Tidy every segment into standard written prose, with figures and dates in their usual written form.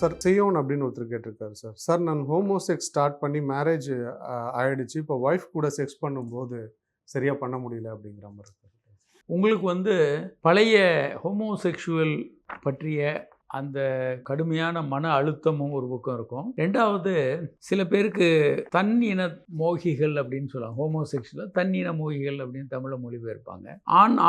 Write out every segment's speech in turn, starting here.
Sir Zion அப்படின்னு ஒருத்தர் கேட்டிருக்காரு சார். சார் நான் ஹோமோசெக்ஸ் ஸ்டார்ட் பண்ணி மேரேஜ் ஆயிடுச்சு. இப்போ ஒய்ஃப் கூட செக்ஸ் பண்ணும்போது சரியா பண்ண முடியல அப்படிங்கிற மாதிரி இருக்கு. உங்களுக்கு பழைய ஹோமோசெக்சுவல் பற்றிய அந்த கடுமையான மன அழுத்தமும் ஒரு பக்கம் இருக்கும். ரெண்டாவது சில பேருக்கு தன்னின மோகிகள் அப்படின்னு சொல்லுவாங்க. ஹோமோசெக்சுவல் தன்னின மோகிகள் அப்படின்னு தமிழில் மொழிபெயர்ப்பாங்க.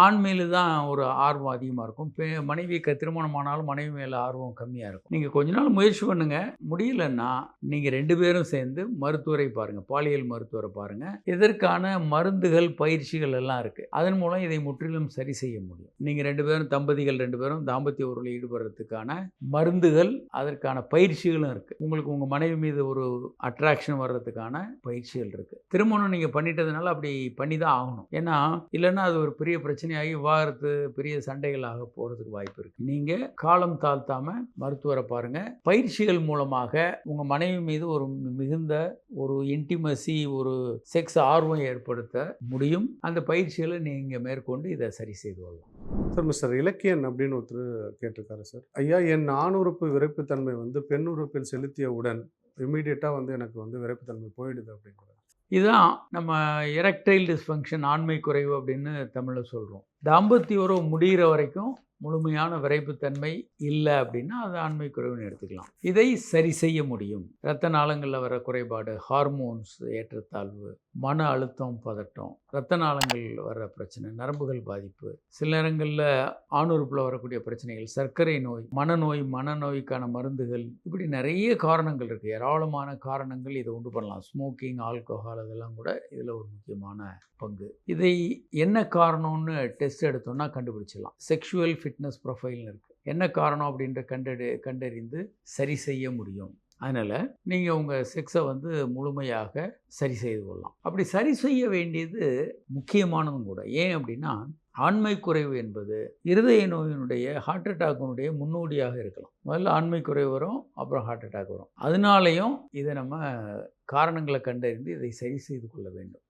ஆண் மேலே தான் ஒரு ஆர்வம் அதிகமாக இருக்கும். மனைவிக்கு திருமணமானாலும் மனைவி மேலே ஆர்வம் கம்மியாக இருக்கும். நீங்கள் கொஞ்ச நாள் முயற்சி பண்ணுங்க, முடியலன்னா நீங்கள் 2 பேரும் சேர்ந்து மருத்துவரை பாருங்கள், பாலியல் மருத்துவரை பாருங்கள். இதற்கான மருந்துகள் பயிற்சிகள் எல்லாம் இருக்குது. அதன் மூலம் இதை முற்றிலும் சரி செய்ய முடியும். நீங்கள் 2 பேரும் தம்பதிகள் 2 பேரும் தாம்பத்திய உறவில் ஈடுபடுறதுக்கான மருந்துகள், அதற்கான பயிற்சிகளும் இருக்குது. உங்களுக்கு உங்கள் மனைவி மீது ஒரு அட்ராக்ஷன் வர்றதுக்கான பயிற்சிகள் இருக்குது. திருமணம் நீங்கள் பண்ணிட்டதுனால அப்படி பண்ணி தான் ஆகணும். ஏன்னா இல்லைன்னா அது ஒரு பெரிய பிரச்சனையாகி விவாகரத்து பெரிய சண்டைகளாக போகிறதுக்கு வாய்ப்பு இருக்குது. நீங்கள் காலம் தாழ்த்தாமல் மருத்துவரை பாருங்கள். பயிற்சிகள் மூலமாக உங்கள் மனைவி மீது ஒரு மிகுந்த ஒரு இன்டிமசி, ஒரு செக்ஸ் ஆர்வம் ஏற்படுத்த முடியும். அந்த பயிற்சிகளை நீங்கள் மேற்கொண்டு இதை சரி செய்து கொள்ளலாம். சார் மிஸ்டர் இலக்கியன் அப்படின்னு ஒருத்தர் கேட்டிருக்காரு சார். ஐயா, என் ஆண் உறுப்பு விரைப்புத்தன்மை பெண் உறுப்பில் செலுத்தியவுடன் இமீடியட்டாக எனக்கு விரைப்புத்தன்மை போயிடுது அப்படிங்கிறார். இதுதான் நம்ம எரெக்டைல் டிஸ்ஃபங்க்ஷன், ஆண்மை குறைவு அப்படின்னு தமிழில் சொல்கிறோம். தாம்பத்திய உறவு முடிகிற வரைக்கும் முழுமையான விரைப்புத்தன்மை இல்லை அப்படின்னா அது ஆண்மை குறைவுன்னு எடுத்துக்கலாம். இதை சரி செய்ய முடியும். இரத்த நாளங்களில் வர குறைபாடு, ஹார்மோன்ஸ் ஏற்றத்தாழ்வு, மன அழுத்தம், பதட்டம், இரத்த நாளங்கள் வர பிரச்சனை, நரம்புகள் பாதிப்பு, சில நேரங்களில் ஆணுறுப்பில் வரக்கூடிய பிரச்சனைகள், சர்க்கரை நோய், மனநோய்க்கான மருந்துகள், இப்படி நிறைய காரணங்கள் இருக்குது. ஏராளமான காரணங்கள் இதை உண்டு பண்ணலாம். ஸ்மோக்கிங், ஆல்கஹால், அதெல்லாம் கூட இதில் ஒரு முக்கியமான பங்கு. இதை என்ன காரணம்னு டெஸ்ட் எடுத்தோம்னா கண்டுபிடிச்சிடலாம். செக்ஷுவல் ஃபிட்னஸ் ப்ரொஃபைல்னு இருக்குது. என்ன காரணம் அப்படின்ற கண்டறிந்து சரி செய்ய முடியும். அதனால் நீங்கள் உங்கள் செக்ஸை முழுமையாக சரி செய்து கொள்ளலாம். அப்படி சரி செய்ய வேண்டியது முக்கியமானதும் கூட. ஏன் அப்படின்னா ஆண்மை குறைவு என்பது இருதய நோயினுடைய, ஹார்ட் அட்டாக்கினுடைய முன்னோடியாக இருக்கலாம். முதல்ல ஆண்மை குறைவு வரும், அப்புறம் ஹார்ட் அட்டாக் வரும். அதனாலேயும் இதை நம்ம காரணங்களை கண்டறிந்து இதை சரி செய்து கொள்ள வேண்டும்.